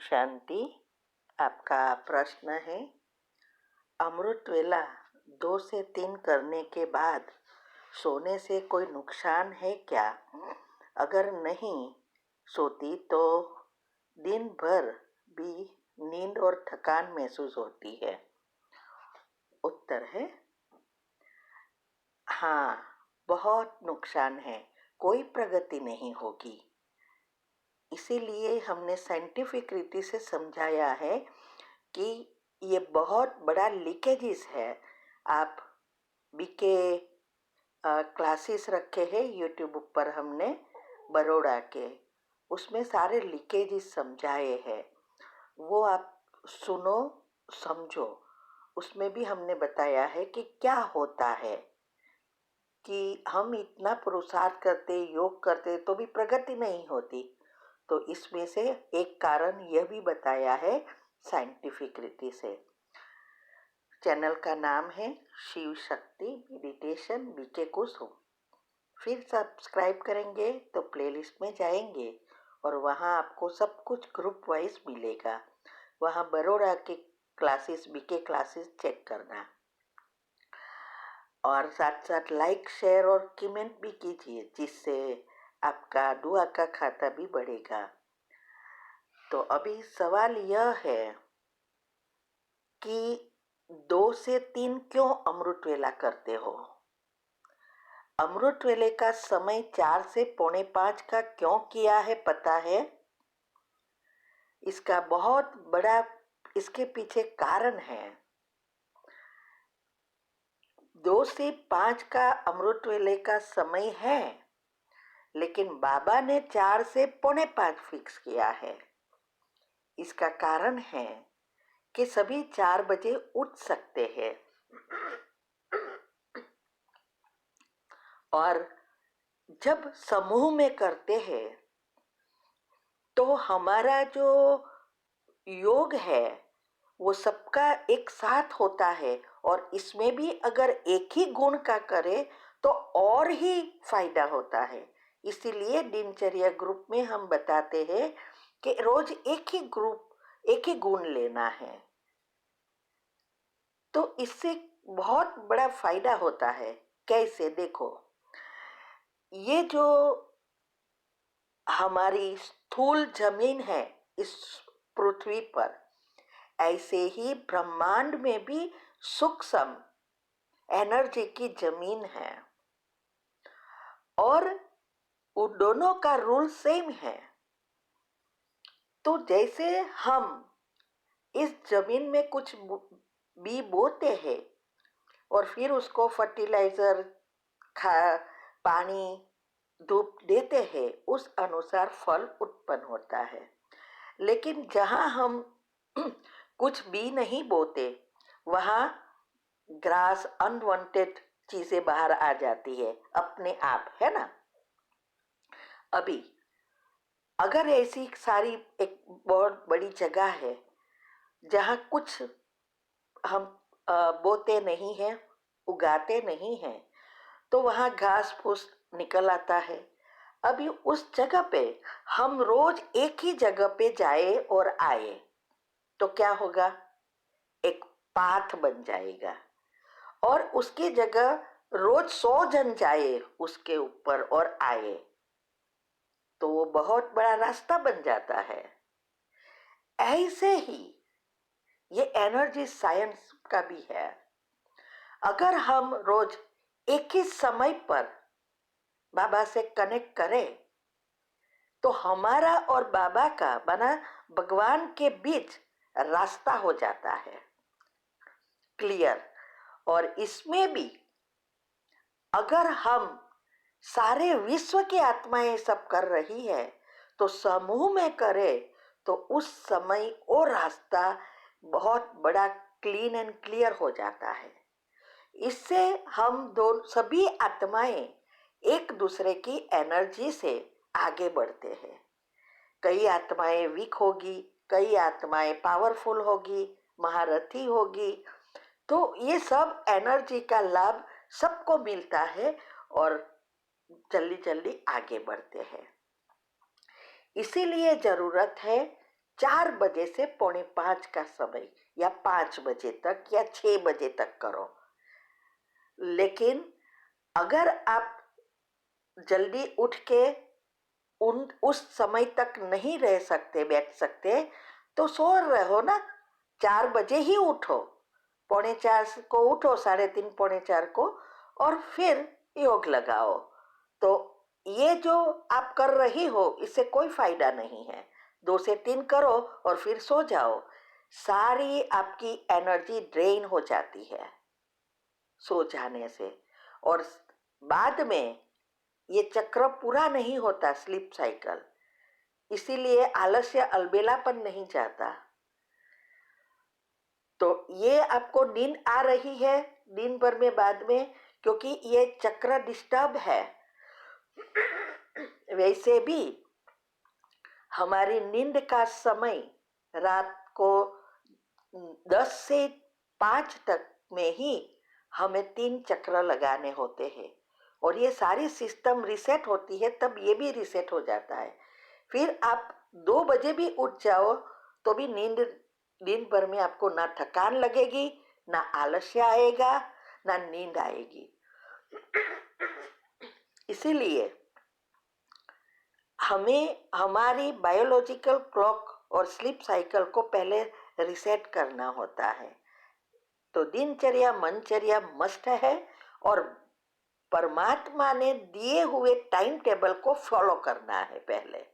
शांति। आपका प्रश्न है, अमृत वेला 2 से 3 करने के बाद सोने से कोई नुकसान है क्या? अगर नहीं सोती तो दिन भर भी नींद और थकान महसूस होती है। उत्तर है हाँ, बहुत नुकसान है, कोई प्रगति नहीं होगी। इसीलिए हमने साइंटिफिक रीति से समझाया है कि ये बहुत बड़ा लीकेजेस है। आप बीके क्लासेस रखे हैं यूट्यूब पर हमने बड़ौदा के, उसमें सारे लीकेजेस समझाए हैं, वो आप सुनो समझो। उसमें भी हमने बताया है कि क्या होता है कि हम इतना पुरुषार्थ करते, योग करते तो भी प्रगति नहीं होती। तो इसमें से एक कारण यह भी बताया है साइंटिफिक रीति से। चैनल का नाम है शिव शक्ति मेडिटेशन बीके कुसुम। फिर सब्सक्राइब करेंगे तो प्लेलिस्ट में जाएंगे और वहाँ आपको सब कुछ ग्रुप वाइज मिलेगा। वहाँ बड़ौदा के क्लासेस, बीके क्लासेस चेक करना और साथ साथ लाइक, शेयर और कमेंट भी कीजिए, जिससे आपका दुआ का खाता भी बढ़ेगा। तो अभी सवाल यह है कि 2 से 3 क्यों अमृत वेला करते हो? अमृत वेले का समय 4 से पौने 5 का क्यों किया है पता है? इसका बहुत बड़ा इसके पीछे कारण है। 2 से 5 का अमृत वेले का समय है, लेकिन बाबा ने 4 से पौने 5 फिक्स किया है। इसका कारण है कि सभी 4 बजे उठ सकते हैं और जब समूह में करते हैं तो हमारा जो योग है वो सबका एक साथ होता है, और इसमें भी अगर एक ही गुण का करे तो और ही फायदा होता है। इसीलिए दिनचर्या ग्रुप में हम बताते हैं कि रोज एक ही गुण लेना है, तो इससे बहुत बड़ा फायदा होता है। कैसे? देखो, ये जो हमारी स्थूल जमीन है इस पृथ्वी पर, ऐसे ही ब्रह्मांड में भी सूक्ष्म एनर्जी की जमीन है और उन दोनों का रूल सेम है। तो जैसे हम इस जमीन में कुछ बी बोते हैं और फिर उसको फर्टिलाइजर, पानी, धूप देते हैं, उस अनुसार फल उत्पन्न होता है। लेकिन जहाँ हम कुछ भी नहीं बोते, वहाँ ग्रास, अनवांटेड चीजें बाहर आ जाती है अपने आप, है ना। अभी अगर ऐसी सारी एक बहुत बड़ी जगह है जहाँ कुछ हम बोते नहीं हैं, उगाते नहीं हैं, तो वहाँ घास फूस निकल आता है। अभी उस जगह पे हम रोज एक ही जगह पे जाए और आए तो क्या होगा? एक पाथ बन जाएगा, और उसकी जगह रोज 100 जन जाए उसके ऊपर और आए तो वो बहुत बड़ा रास्ता बन जाता है। ऐसे ही ये एनर्जी साइंस का भी है। अगर हम रोज एक ही समय पर बाबा से कनेक्ट करें तो हमारा और बाबा का बना भगवान के बीच रास्ता हो जाता है क्लियर। और इसमें भी अगर हम सारे विश्व की आत्माएं सब कर रही है तो समूह में करें तो उस समय वो रास्ता बहुत बड़ा क्लीन एंड क्लियर हो जाता है। इससे हम सभी आत्माएं एक दूसरे की एनर्जी से आगे बढ़ते हैं। कई आत्माएं वीक होगी, कई आत्माएं पावरफुल होगी, महारथी होगी, तो ये सब एनर्जी का लाभ सबको मिलता है और जल्दी जल्दी आगे बढ़ते हैं। इसीलिए जरूरत है 4 बजे से 4:45 का समय या 5 बजे तक या 6 बजे तक करो। लेकिन अगर आप जल्दी उठ के उस समय तक नहीं रह सकते, बैठ सकते, तो सो रहो ना, 4 बजे ही उठो, 3:45 को उठो, 3:30 4:45 को, और फिर योग लगाओ। तो ये जो आप कर रही हो इससे कोई फायदा नहीं है। 2 से 3 करो और फिर सो जाओ। सारी आपकी एनर्जी ड्रेन हो जाती है सो जाने से, और बाद में ये चक्र पूरा नहीं होता, स्लीप साइकिल। इसीलिए आलस्य अलबेलापन नहीं जाता। तो ये आपको नींद आ रही है दिन भर में बाद में, क्योंकि ये चक्र डिस्टर्ब है। वैसे भी हमारी नींद का समय रात को 10 से 5 तक में ही हमें 3 चक्र लगाने होते हैं, और ये सारी सिस्टम रिसेट होती है, तब ये भी रिसेट हो जाता है। फिर आप 2 बजे भी उठ जाओ तो भी नींद दिन भर में आपको ना थकान लगेगी, ना आलस्य आएगा, ना नींद आएगी। इसीलिए हमें हमारी बायोलॉजिकल क्लॉक और स्लीप साइकिल को पहले रिसेट करना होता है। तो दिनचर्या मनचर्या मस्ट है, और परमात्मा ने दिए हुए टाइम टेबल को फॉलो करना है पहले।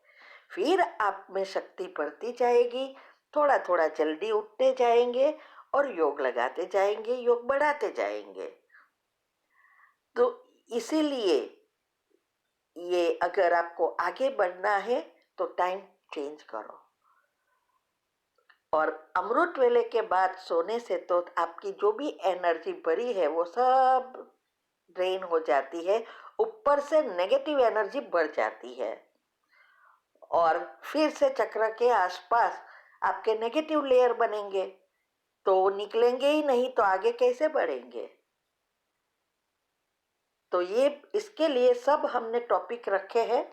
फिर आप में शक्ति बढ़ती जाएगी, थोड़ा थोड़ा जल्दी उठते जाएंगे और योग लगाते जाएंगे, योग बढ़ाते जाएंगे। तो इसीलिए ये अगर आपको आगे बढ़ना है तो टाइम चेंज करो। और अमृत वेले के बाद सोने से तो आपकी जो भी एनर्जी भरी है वो सब ड्रेन हो जाती है, ऊपर से नेगेटिव एनर्जी बढ़ जाती है, और फिर से चक्र के आसपास आपके नेगेटिव लेयर बनेंगे, तो वो निकलेंगे ही नहीं, तो आगे कैसे बढ़ेंगे। तो ये इसके लिए सब हमने टॉपिक रखे हैं,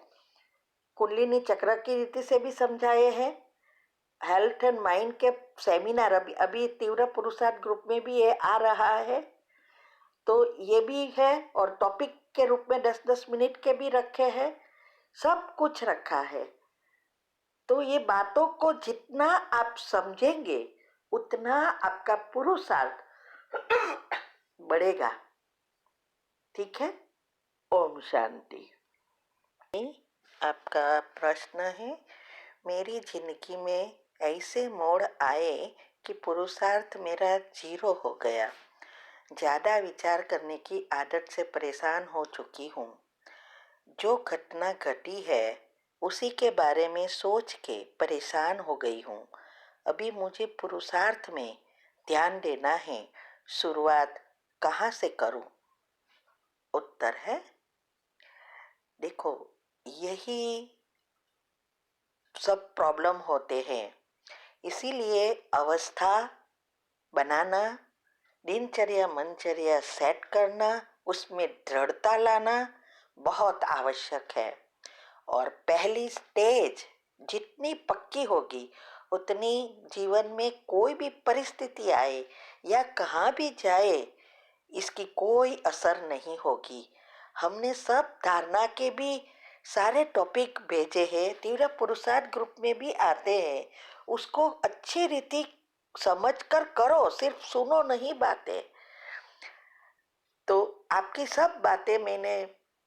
कुंडलिनी चक्र की रीति से भी समझाए हैं। हेल्थ एंड माइंड के सेमिनार अभी तीव्र पुरुषार्थ ग्रुप में भी ये आ रहा है, तो ये भी है, और टॉपिक के रूप में 10-10 मिनट के भी रखे हैं, सब कुछ रखा है। तो ये बातों को जितना आप समझेंगे उतना आपका पुरुषार्थ बढ़ेगा। ठीक है, ओम शांति। आपका प्रश्न है, मेरी जिंदगी में ऐसे मोड़ आए कि पुरुषार्थ मेरा 0 हो गया। ज़्यादा विचार करने की आदत से परेशान हो चुकी हूँ। जो घटना घटी है उसी के बारे में सोच के परेशान हो गई हूँ। अभी मुझे पुरुषार्थ में ध्यान देना है, शुरुआत कहाँ से करूँ? उत्तर है, देखो, यही सब प्रॉब्लम होते हैं। इसीलिए अवस्था बनाना, दिनचर्या मनचर्या सेट करना, उसमें दृढ़ता लाना बहुत आवश्यक है। और पहली स्टेज जितनी पक्की होगी उतनी जीवन में कोई भी परिस्थिति आए या कहाँ भी जाए इसकी कोई असर नहीं होगी। हमने सब धारणा के भी सारे टॉपिक भेजे हैं, तीव्र पुरुषार्थ ग्रुप में भी आते हैं। उसको अच्छी रीति समझकर करो, सिर्फ सुनो नहीं बातें। तो आपकी सब बातें मैंने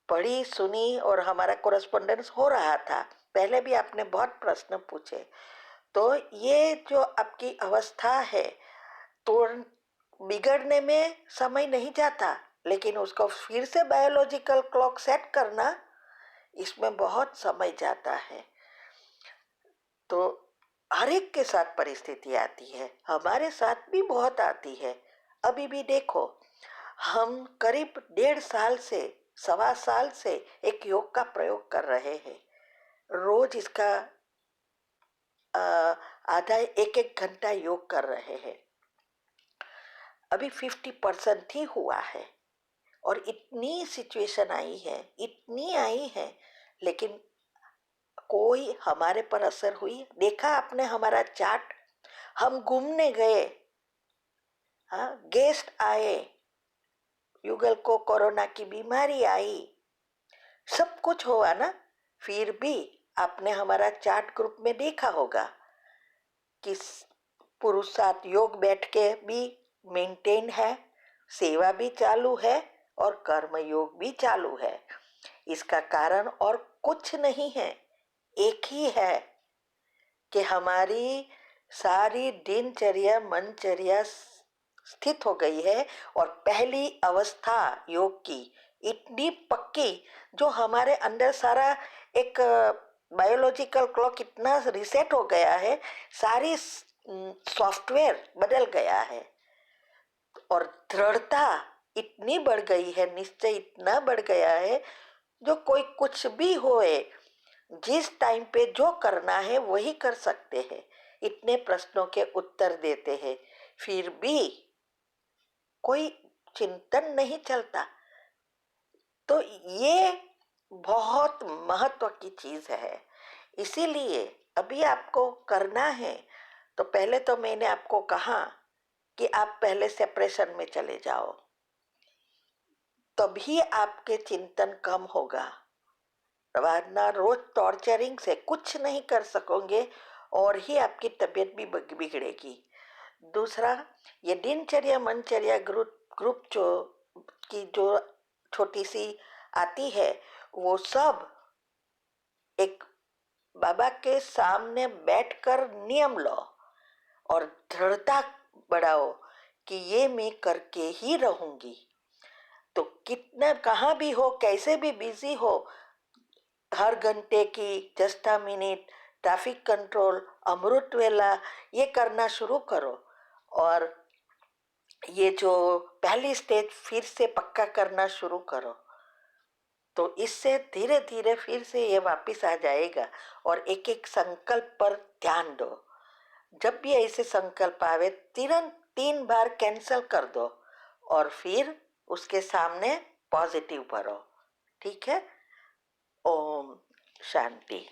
पढ़ी सुनी और हमारा कोरेस्पोंडेंस हो रहा था। पहले भी आपने बहुत प्रश्न पूछे। तो ये जो आपकी अवस्था है तो बिगड़ने में समय नहीं जाता, लेकिन उसको फिर से बायोलॉजिकल क्लॉक सेट करना, इसमें बहुत समय जाता है। तो हर एक के साथ परिस्थिति आती है, हमारे साथ भी बहुत आती है। अभी भी देखो, हम करीब 1.5 साल से 1.25 साल से एक योग का प्रयोग कर रहे हैं। रोज इसका आधा 1-1 घंटा योग कर रहे हैं। अभी 50% ही हुआ है, और इतनी सिचुएशन आई है, इतनी आई है, लेकिन कोई हमारे पर असर हुई? देखा आपने हमारा चार्ट? हम घूमने गए, हाँ, गेस्ट आए, युगल को कोरोना की बीमारी आई, सब कुछ हुआ ना, फिर भी आपने हमारा चार्ट ग्रुप में देखा होगा कि पुरुषार्थ योग बैठ के भी मेंटेन है, सेवा भी चालू है और कर्म योग भी चालू है। इसका कारण और कुछ नहीं है, एक ही है कि हमारी सारी दिनचर्या मनचर्या स्थित हो गई है और पहली अवस्था योग की इतनी पक्की, जो हमारे अंदर सारा एक बायोलॉजिकल क्लॉक इतना रिसेट हो गया है, सारी सॉफ्टवेयर बदल गया है और दृढ़ता इतनी बढ़ गई है, निश्चय इतना बढ़ गया है, जो कोई कुछ भी होए, जिस टाइम पे जो करना है वही कर सकते हैं। इतने प्रश्नों के उत्तर देते हैं, फिर भी कोई चिंतन नहीं चलता। तो ये बहुत महत्व की चीज है। इसीलिए अभी आपको करना है, तो पहले तो मैंने आपको कहा कि आप पहले सेपरेशन में चले जाओ, तभी आपके चिंतन कम होगा, वरना रोज टॉर्चरिंग से कुछ नहीं कर सकोगे और ही आपकी तबीयत भी बिगड़ेगी। दूसरा, ये दिनचर्या मनचर्या ग्रुप ग्रुप जो छोटी सी आती है, वो सब एक बाबा के सामने बैठकर नियम लो और दृढ़ता बढ़ाओ कि ये मैं करके ही रहूंगी। तो कितना कहाँ भी हो, कैसे भी बिजी हो, हर घंटे की 10 मिनट ट्रैफिक कंट्रोल, अमृत वेला, ये करना शुरू करो। और ये जो पहली स्टेज फिर से पक्का करना शुरू करो, तो इससे धीरे धीरे फिर से ये वापस आ जाएगा। और एक एक संकल्प पर ध्यान दो, जब भी ऐसे संकल्प आवे तुरंत 3 बार कैंसल कर दो और फिर उसके सामने पॉजिटिव भरो। ठीक है? ओम शांति।